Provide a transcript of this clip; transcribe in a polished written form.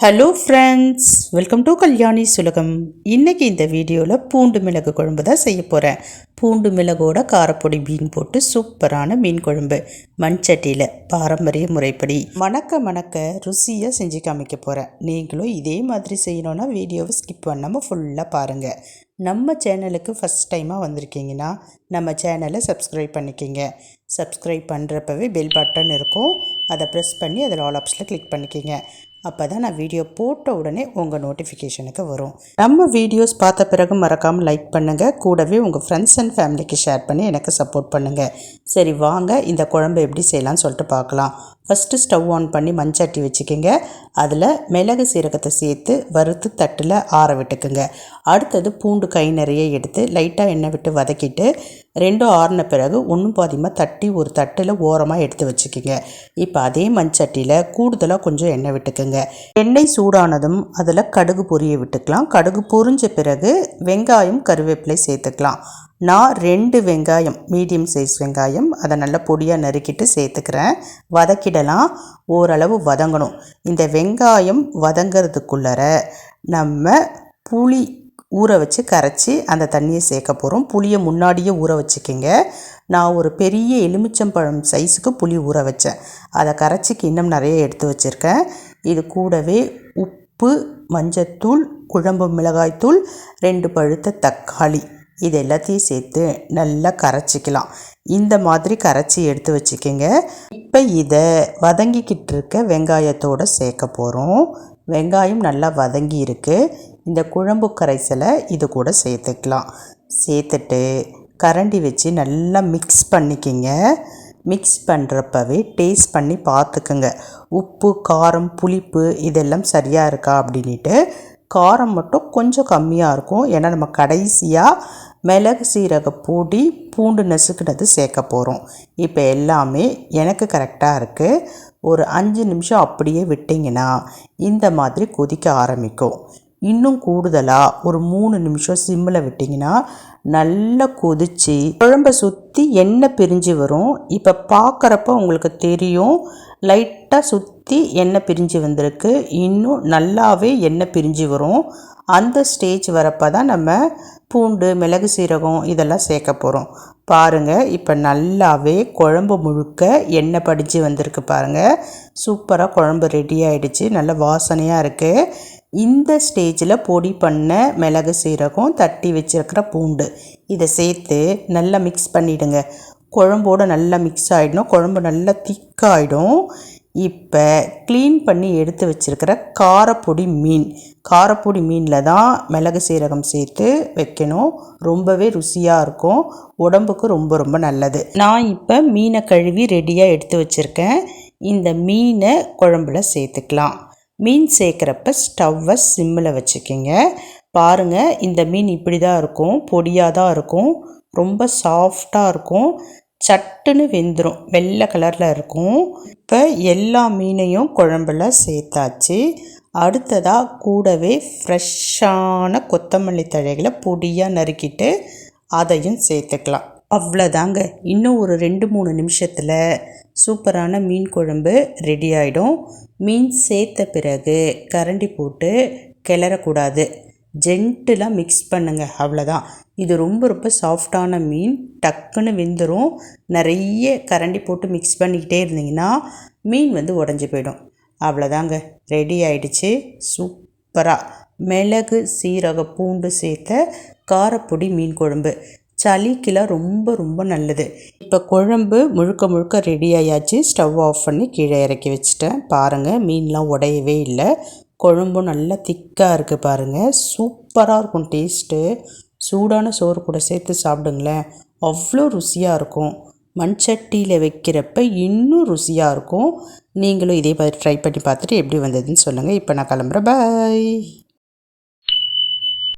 Hello friends, welcome to Kalyani சுலகம். இன்றைக்கி இந்த வீடியோவில் பூண்டு மிளகு குழம்பு தான் செய்ய போகிறேன். பூண்டு மிளகோட காரப்பொடி மீன் போட்டு சூப்பரான மீன் குழம்பு மண்சட்டியில் பாரம்பரிய முறைப்படி மணக்க மணக்க ருசியாக செஞ்சு காமிக்க போகிறேன். நீங்களும் இதே மாதிரி செய்யணுன்னா வீடியோவை ஸ்கிப் பண்ணாமல் ஃபுல்லாக பாருங்கள். நம்ம சேனலுக்கு ஃபஸ்ட் டைமாக வந்திருக்கீங்கன்னா நம்ம சேனலை சப்ஸ்கிரைப் பண்ணிக்கிங்க. சப்ஸ்கிரைப் பண்ணுறப்பவே பெல் பட்டன் இருக்கும், அதை ப்ரெஸ் பண்ணி அதில் ஆல் ஆப்ஷனில் கிளிக் பண்ணிக்கிங்க. அப்போ தான் நான் வீடியோ போட்ட உடனே உங்கள் நோட்டிஃபிகேஷனுக்கு வரும். நம்ம வீடியோஸ் பார்த்த பிறகு மறக்காமல் லைக் பண்ணுங்கள். கூடவே உங்கள் ஃப்ரெண்ட்ஸ் அண்ட் ஃபேமிலிக்கு ஷேர் பண்ணி எனக்கு சப்போர்ட் பண்ணுங்கள். சரி வாங்க இந்த குழம்பு எப்படி செய்யலாம்னு சொல்லிட்டு பார்க்கலாம். ஃபஸ்ட்டு ஸ்டவ் ஆன் பண்ணி மண்சட்டி வச்சுக்கோங்க. அதில் மிளகு சீரகத்தை சேர்த்து வறுத்து தட்டில் ஆற விட்டுக்குங்க. அடுத்தது பூண்டு கை நிறைய எடுத்து லைட்டாக எண்ணெய் விட்டு வதக்கிட்டு ரெண்டும் ஆறின பிறகு ஒன்றும் பாதியமாக தட்டி ஒரு தட்டில் ஓரமாக எடுத்து வச்சுக்கோங்க. இப்போ அதே மண்சட்டியில் கூடுதலாக கொஞ்சம் எண்ணெய் விட்டுக்குங்க. எண்ணெய் சூடானதும் அதில் கடுகு பொரிய விட்டுக்கலாம். கடுகு பொரிஞ்ச பிறகு வெங்காயம் கருவேப்பிலை சேர்த்துக்கலாம். நான் 2 வெங்காயம், மீடியம் சைஸ் வெங்காயம், அதை நல்லா பொடியாக நறுக்கிட்டு சேர்த்துக்கிறேன். வதக்கிடலாம், ஓரளவு வதங்கணும். இந்த வெங்காயம் வதங்கிறதுக்குள்ளர நம்ம புளி ஊற வச்சு கரைச்சி அந்த தண்ணியை சேர்க்க போகிறோம். புளியை முன்னாடியே ஊற வச்சுக்கிங்க. நான் ஒரு பெரிய எலுமிச்சம்பழம் சைஸுக்கு புளி ஊற வச்சேன். அதை கரைச்சிக்கு இன்னும் நிறைய எடுத்து வச்சுருக்கேன். இது கூடவே உப்பு, மஞ்சத்தூள், குழம்பு மிளகாய்த்தூள், 2 பழுத்த தக்காளி, இது எல்லாத்தையும் சேர்த்து நல்லா கரைச்சிக்கலாம். இந்த மாதிரி கரைச்சி எடுத்து வச்சுக்கோங்க. இப்போ இதை வதங்கிக்கிட்டு இருக்க வெங்காயத்தோடு சேர்க்க போகிறோம். வெங்காயம் நல்லா வதங்கி இருக்குது. இந்த குழம்பு கரைசலை இது கூட சேர்த்துக்கலாம். சேர்த்துட்டு கரண்டி வச்சு நல்லா மிக்ஸ் பண்ணிக்கிங்க. மிக்ஸ் பண்ணுறப்பவே டேஸ்ட் பண்ணி பார்த்துக்குங்க. உப்பு, காரம், புளிப்பு இதெல்லாம் சரியாக இருக்கா அப்படின்ட்டு. காரம் மட்டும் கொஞ்சம் கம்மியாக இருக்கும், ஏன்னா நம்ம கடைசியாக மிளகு சீரக பொடி, பூண்டு நசுக்குனது சேர்க்க போகிறோம். இப்போ எல்லாமே எனக்கு கரெக்டாக இருக்குது. ஒரு 5 நிமிஷம் அப்படியே விட்டிங்கன்னா இந்த மாதிரி கொதிக்க ஆரம்பிக்கும். இன்னும் கூடுதலாக ஒரு 3 நிமிஷம் சிம்மில் விட்டிங்கன்னா நல்லா கொதித்து குழம்பை சுற்றி எண்ணெய் பிரிஞ்சு வரும். இப்போ பார்க்குறப்ப உங்களுக்கு தெரியும், லைட்டாக சுற்றி எண்ணெய் பிரிஞ்சு வந்திருக்கு. இன்னும் நல்லாவே எண்ணெய் பிரிஞ்சு வரும். அந்த ஸ்டேஜ் வரப்போ தான் நம்ம பூண்டு, மிளகு சீரகம் இதெல்லாம் சேர்க்க போகிறோம். பாருங்கள், இப்போ நல்லாவே குழம்பு முழுக்க எண்ணெய் படித்து வந்திருக்கு. பாருங்கள், சூப்பராக குழம்பு ரெடி ஆகிடுச்சு. நல்ல வாசனையாக இருக்குது. இந்த ஸ்டேஜில் பொடி பண்ண மிளகு சீரகம், தட்டி வச்சுருக்கிற பூண்டு இதை சேர்த்து நல்லா மிக்ஸ் பண்ணிவிடுங்க. குழம்போடு நல்லா மிக்ஸ் ஆகிடணும். குழம்பு நல்லா திக்காகிடும். இப்போ க்ளீன் பண்ணி எடுத்து வச்சுருக்கிற காரப்பொடி மீன், காரப்பொடி மீனில் தான் மிளகு சீரகம் சேர்த்து வைக்கணும். ரொம்பவே ருசியாக இருக்கும், உடம்புக்கு ரொம்ப ரொம்ப நல்லது. நான் இப்போ மீனை கழுவி ரெடியாக எடுத்து வச்சுருக்கேன். இந்த மீனை குழம்புல சேர்த்துக்கலாம். மீன் சேர்க்குறப்ப ஸ்டவ்வை சிம்மில் வச்சுக்கிங்க. பாருங்கள், இந்த மீன் இப்படி தான் இருக்கும், பொடியாக தான் இருக்கும், ரொம்ப சாஃப்டாக இருக்கும், சட்டுன்னு வெந்துடும், வெள்ளை கலரில் இருக்கும். இப்போ எல்லா மீனையும் குழம்புல சேர்த்தாச்சு. அடுத்ததாக கூடவே ஃப்ரெஷ்ஷான கொத்தமல்லி தழைகளை பொடியாக நறுக்கிட்டு அதையும் சேர்த்துக்கலாம். அவ்வளோதாங்க. இன்னும் ஒரு 2-3 நிமிஷத்தில் சூப்பரான மீன் குழம்பு ரெடி ஆகிடும். மீன் சேர்த்த பிறகு கரண்டி போட்டு கிளறக்கூடாது, ஜென்டிலாக மிக்ஸ் பண்ணுங்கள். அவ்வளோதான். இது ரொம்ப ரொம்ப சாஃப்டான மீன், டக்குன்னு வெந்துடும். நிறைய கரண்டி போட்டு மிக்ஸ் பண்ணிக்கிட்டே இருந்தீங்கன்னா மீன் உடஞ்சி போயிடும். அவ்வளோதாங்க, ரெடி ஆகிடுச்சு. சூப்பராக மிளகு சீரக பூண்டு சேர்த்த காரப்பொடி மீன் குழம்பு சளிக்கெலாம் ரொம்ப ரொம்ப நல்லது. இப்போ குழம்பு முழுக்க முழுக்க ரெடி ஆயாச்சு. ஸ்டவ் ஆஃப் பண்ணி கீழே இறக்கி வச்சுட்டேன். பாருங்கள், மீன்லாம் உடையவே இல்லை. குழம்பும் நல்லா திக்காக இருக்குது. பாருங்கள், சூப்பராக இருக்கும் டேஸ்ட்டு. சூடான சோறு கூட சேர்த்து சாப்பிடுங்களேன், அவ்வளோ ருசியாக இருக்கும். மண்சட்டியில் வைக்கிறப்ப இன்னும் ருசியாக இருக்கும். நீங்களும் இதே மாதிரி ட்ரை பண்ணி பார்த்துட்டு எப்படி வந்ததுன்னு சொல்லுங்கள். இப்போ நான் கிளம்புறேன். பாய்.